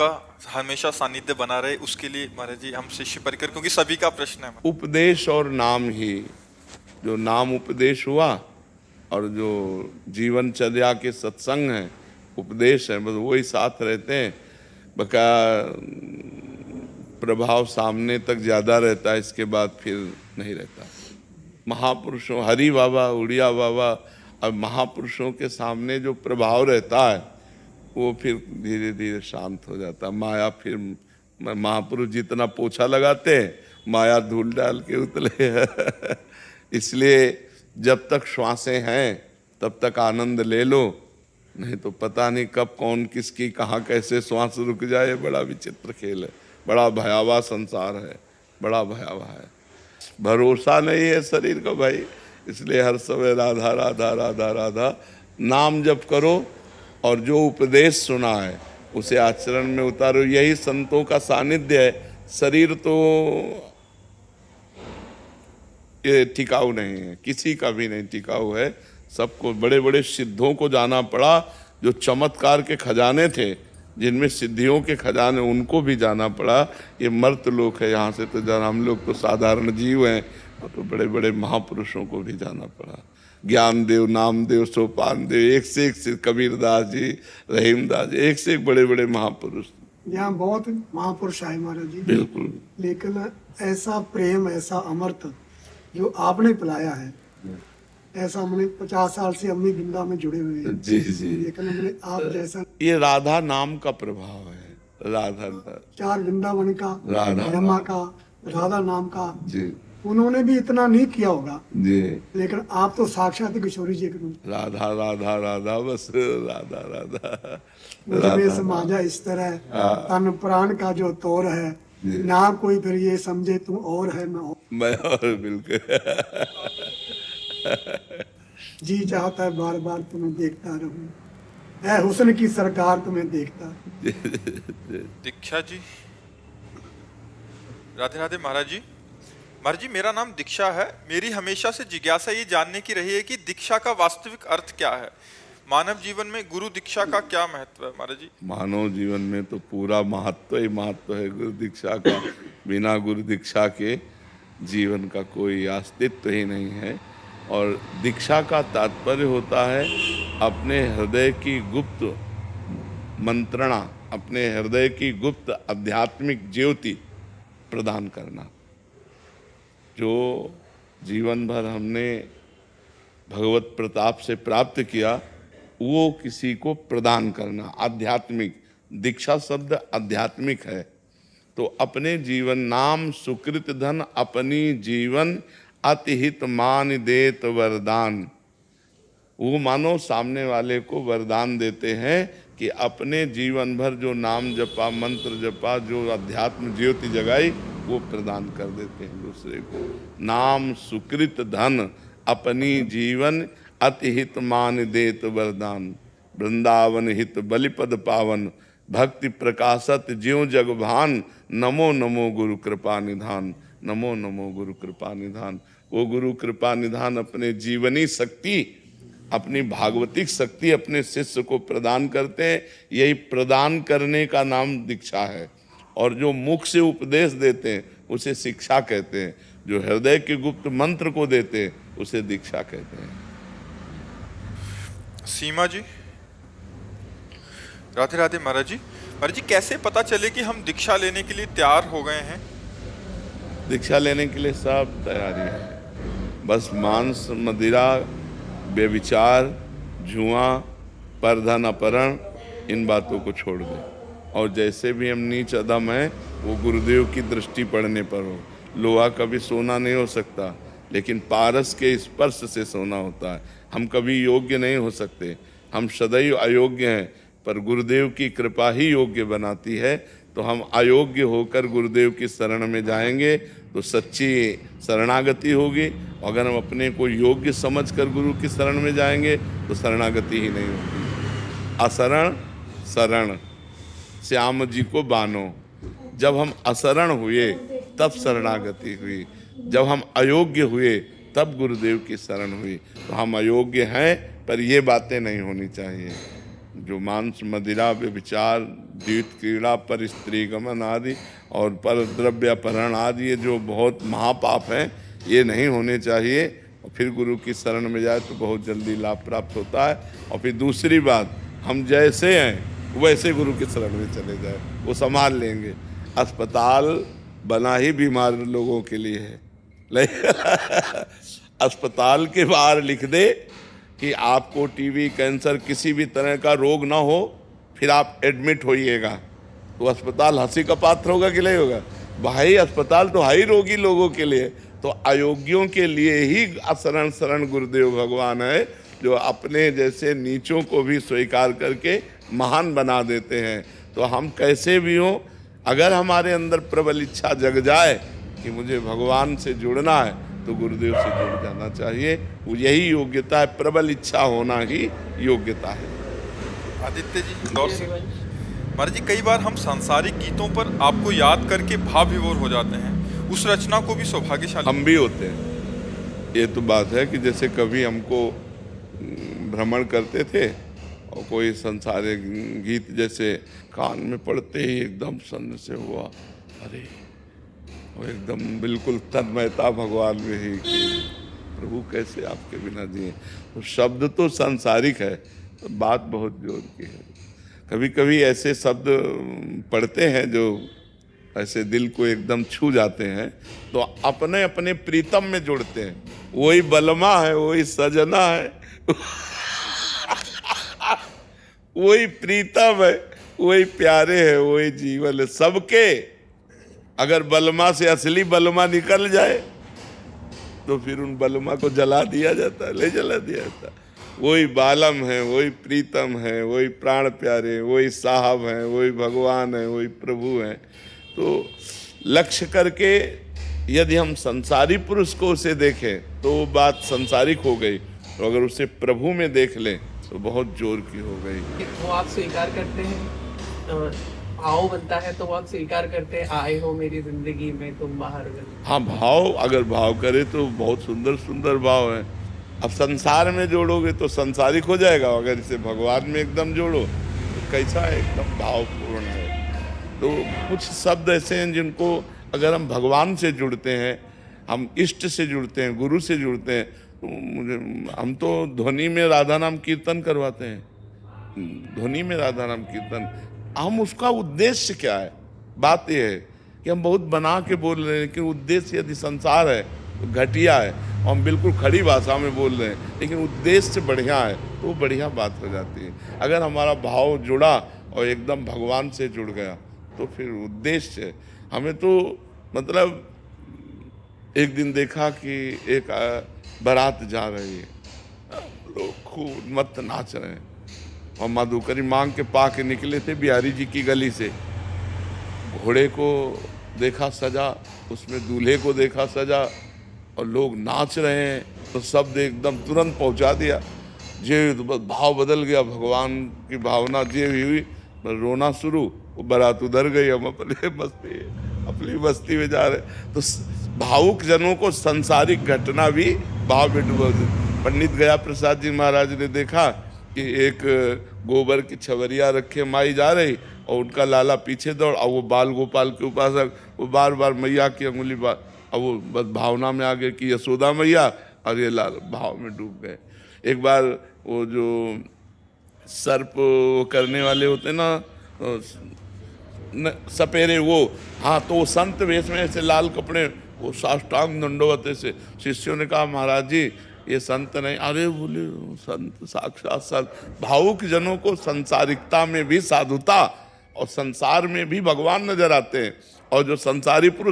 का हमेशा सानिध्य बना रहे, उसके लिए महाराज जी हम शिष्य परिकर, क्योंकि सभी का प्रश्न है। उपदेश और नाम ही, जो नाम उपदेश हुआ और जो जीवनचर्या के सत्संग है, उपदेश है, बस वही साथ रहते हैं। बका प्रभाव सामने तक ज्यादा रहता है, इसके बाद फिर नहीं रहता। महापुरुषों, हरि बाबा, उड़िया बाबा, अब महापुरुषों के सामने जो प्रभाव रहता है वो फिर धीरे धीरे शांत हो जाता है। माया फिर, महापुरुष जितना पोछा लगाते हैं, माया धूल डाल के उतले इसलिए जब तक श्वासें हैं तब तक आनंद ले लो, नहीं तो पता नहीं कब कौन किसकी कहाँ कैसे श्वास रुक जाए। बड़ा विचित्र खेल है, बड़ा भयावह संसार है, बड़ा भयावह है। भरोसा नहीं है शरीर का भाई, इसलिए हर समय राधा राधा राधा राधा नाम जप करो और जो उपदेश सुना है उसे आचरण में उतारो। यही संतों का सानिध्य है। शरीर तो ये टिकाऊ नहीं है, किसी का भी नहीं टिकाऊ है। सबको, बड़े बड़े सिद्धों को जाना पड़ा, जो चमत्कार के खजाने थे, जिनमें सिद्धियों के खजाने, उनको भी जाना पड़ा। ये मर्त लोक है, यहाँ से तो जाना, हम लोग तो साधारण जीव हैं, तो बड़े बड़े महापुरुषों को भी जाना पड़ा। ज्ञानदेव, नामदेव, सोपान देव, एक से कबीरदास जी, रहीमदास जी, एक से एक बड़े बड़े महापुरुष। यहाँ बहुत महापुरुष आए महाराज जी, बिल्कुल। लेकिन ऐसा प्रेम, ऐसा अमृत जो आपने पिलाया है, ऐसा हमने 50 साल से अम्मी बिंदा में जुड़े हुए हैं जी जी, लेकिन हमने आप जैसा, ये राधा नाम का प्रभाव है। राधा 4 वृंदावन का, राधा ब्रह्मा का, राधा नाम का, जी उन्होंने भी इतना नहीं किया होगा जी, लेकिन आप तो साक्षात किशोरी जी के रूप। राधा राधा राधा, बस राधा राधा मुझमें समाजा इस तरह तन प्राण का जो तोर है, ना कोई फिर ये समझे तू और है मैं और बिल्कुल जी चाहता है बार बार तुम्हें देखता रहूं, ऐ हुस्न की सरकार तुम्हें देखता। दीक्षा जी, राधे राधे महाराज जी। महाराज जी, मेरा नाम दीक्षा है। मेरी हमेशा से जिज्ञासा ये जानने की रही है कि दीक्षा का वास्तविक अर्थ क्या है। मानव जीवन में गुरु दीक्षा का क्या महत्व है महाराज जी? मानव जीवन में तो पूरा महत्व ही महत्व है गुरु दीक्षा का। बिना गुरु दीक्षा के जीवन का कोई अस्तित्व ही नहीं है। और दीक्षा का तात्पर्य होता है अपने हृदय की गुप्त मंत्रणा, अपने हृदय की गुप्त आध्यात्मिक ज्योति प्रदान करना। जो जीवन भर हमने भगवत प्रताप से प्राप्त किया, वो किसी को प्रदान करना, आध्यात्मिक। दीक्षा शब्द आध्यात्मिक है। तो अपने जीवन, नाम सुकृत धन अपनी जीवन अतिहित मान देत वरदान। वो मानो सामने वाले को वरदान देते हैं कि अपने जीवन भर जो नाम जपा, मंत्र जपा, जो अध्यात्म ज्योति जगाई, वो प्रदान कर देते हैं दूसरे को। नाम सुकृत धन अपनी जीवन अतिहित मान देत वरदान। वृंदावन हित बलिपद पावन भक्ति प्रकाशत ज्यों जग भान। नमो नमो गुरु कृपा निधान, नमो नमो गुरु कृपा निधान। वो गुरु कृपा निधान अपने जीवनी शक्ति, अपनी भागवतिक शक्ति अपने शिष्य को प्रदान करते हैं। यही प्रदान करने का नाम दीक्षा है। और जो मुख से उपदेश देते हैं उसे शिक्षा कहते हैं। जो हृदय के गुप्त मंत्र को देते हैं उसे दीक्षा कहते हैं। सीमा जी, राधे राधे महाराज जी। महाराज जी, कैसे पता चले कि हम दीक्षा लेने के लिए तैयार हो गए हैं? दीक्षा लेने के लिए सब तैयारी है, बस मांस, मदिरा, बेविचार, जुआ, परधन, अपहरण, इन बातों को छोड़ दें। और जैसे भी हम नीच अधम हैं, वो गुरुदेव की दृष्टि पड़ने पर हो। लोहा कभी सोना नहीं हो सकता, लेकिन पारस के स्पर्श से सोना होता है। हम कभी योग्य नहीं हो सकते, हम सदैव अयोग्य हैं, पर गुरुदेव की कृपा ही योग्य बनाती है। तो हम अयोग्य होकर गुरुदेव की शरण में जाएंगे तो सच्ची शरणागति होगी। अगर हम अपने को योग्य समझकर गुरु की शरण में जाएंगे तो शरणागति ही नहीं होगी। असरण शरण, श्याम जी को बानो। जब हम असरण हुए तब शरणागति हुई, जब हम अयोग्य हुए तब गुरुदेव की शरण हुई। तो हम अयोग्य हैं, पर ये बातें नहीं होनी चाहिए। जो मांस, मदिरा, व्यभिचार, द्वित क्रीड़ा, पर स्त्री गमन आदि और पर द्रव्य अपहरण आदि, ये जो बहुत महापाप हैं, ये नहीं होने चाहिए। और फिर गुरु की शरण में जाए तो बहुत जल्दी लाभ प्राप्त होता है। और फिर दूसरी बात, हम जैसे हैं वैसे गुरु की शरण में चले जाए, वो संभाल लेंगे। अस्पताल बना ही बीमार लोगों के लिए है। अस्पताल के बाहर लिख दे कि आपको टीबी, कैंसर, किसी भी तरह का रोग ना हो, फिर आप एडमिट होइएगा, तो अस्पताल हंसी का पात्र होगा कि नहीं होगा? भाई अस्पताल तो है ही रोगी लोगों के लिए। तो अयोग्यों के लिए ही शरण गुरुदेव भगवान है, जो अपने जैसे नीचों को भी स्वीकार करके महान बना देते हैं। तो हम कैसे भी हों, अगर हमारे अंदर प्रबल इच्छा जग जाए कि मुझे भगवान से जुड़ना है, तो गुरुदेव से जुड़ जाना चाहिए। वो यही योग्यता है, प्रबल इच्छा होना ही योग्यता है। आदित्य जी, इंदौर से। महाराज जी, कई बार हम सांसारिक गीतों पर आपको याद करके भाव विभोर हो जाते हैं, उस रचना को भी सौभाग्यशाली। हम भी होते हैं। ये तो बात है कि जैसे कभी हमको भ्रमण करते थे और कोई संसारिक गीत जैसे कान में पड़ते ही एकदम सन्न से हुआ, अरे वो एकदम बिल्कुल तन्मयता भगवान में ही कि प्रभु कैसे आपके बिना जिए। तो शब्द तो सांसारिक है, तो बात बहुत जोर की है। कभी कभी ऐसे शब्द पढ़ते हैं जो ऐसे दिल को एकदम छू जाते हैं, तो अपने अपने प्रीतम में जुड़ते हैं। वही बलमा है, वही सजना है, वही प्रीतम है, वही प्यारे है, वही जीवन है सबके। अगर बलमा से असली बलमा निकल जाए तो फिर उन बलमा को जला दिया जाता है, ले जला दिया जाता है। वही बालम है, वही प्रीतम है, वही प्राण प्यारे, वही साहब हैं, वही भगवान है, वही प्रभु हैं। तो लक्ष्य करके यदि हम संसारी पुरुष को उसे देखें तो वो बात संसारिक हो गई, तो अगर उसे प्रभु में देख लें तो बहुत जोर की हो गई। वो आप स्वीकार करते हैं, भाव बनता है तो वो आप स्वीकार करते हैं, आए हो मेरी जिंदगी में तुम बाहर गए। हाँ, भाव अगर भाव करे तो बहुत सुंदर सुंदर भाव है। अब संसार में जोड़ोगे तो संसारिक हो जाएगा, अगर इसे भगवान में एकदम जोड़ो तो कैसा है, एकदम भावपूर्ण है। तो कुछ शब्द ऐसे हैं जिनको अगर हम भगवान से जुड़ते हैं, हम इष्ट से जुड़ते हैं, गुरु से जुड़ते हैं, तो हम तो ध्वनि में राधा नाम कीर्तन करवाते हैं, ध्वनि में राधा नाम कीर्तन। हम उसका उद्देश्य क्या है? बात यह है कि हम बहुत बना के बोल रहे हैं, लेकिन उद्देश्य यदि संसार है तो घटिया है, और हम बिल्कुल खड़ी भाषा में बोल रहे हैं, लेकिन उद्देश्य बढ़िया है तो वो बढ़िया बात हो जाती है। अगर हमारा भाव जुड़ा और एकदम भगवान से जुड़ गया तो फिर उद्देश्य हमें तो मतलब एक दिन देखा कि एक बारात जा रही है, लोग खूब मत नाच रहे हैं, और मधुकरी मांग के पा के निकले थे बिहारी जी की गली से। घोड़े को देखा सजा, उसमें दूल्हे को देखा सजा, और लोग नाच रहे हैं, तो शब्द एकदम तुरंत पहुंचा दिया। जे भाव बदल गया, भगवान की भावना जे हुई, रोना शुरू, वो बारात उधर गई, हम अपनी बस्ती में जा रहे। तो भावुक जनों को संसारिक घटना भी भाव में डूबा। पंडित गया प्रसाद जी महाराज ने देखा कि एक गोबर की छवरिया रखे माई जा रही, और उनका लाला पीछे दौड़, और वो बाल गोपाल के उपासक वो बार बार मैया की अंगुली बार, अब वो बस भावना में आ गए कि यशोदा मैया, और ये लाल भाव में डूब गए। एक बार वो जो सर्प करने वाले होते ना सपेरे, वो हाँ, तो वो संत वेश में ऐसे लाल कपड़े, वो साष्टांग दंडवत से। शिष्यों ने कहा महाराज जी ये संत नहीं। अरे बोले संत साक्षात संत। भावुक जनों को संसारिकता में भी साधुता और संसार में भी भगवान नजर आते हैं, और जो संसारी पुरुष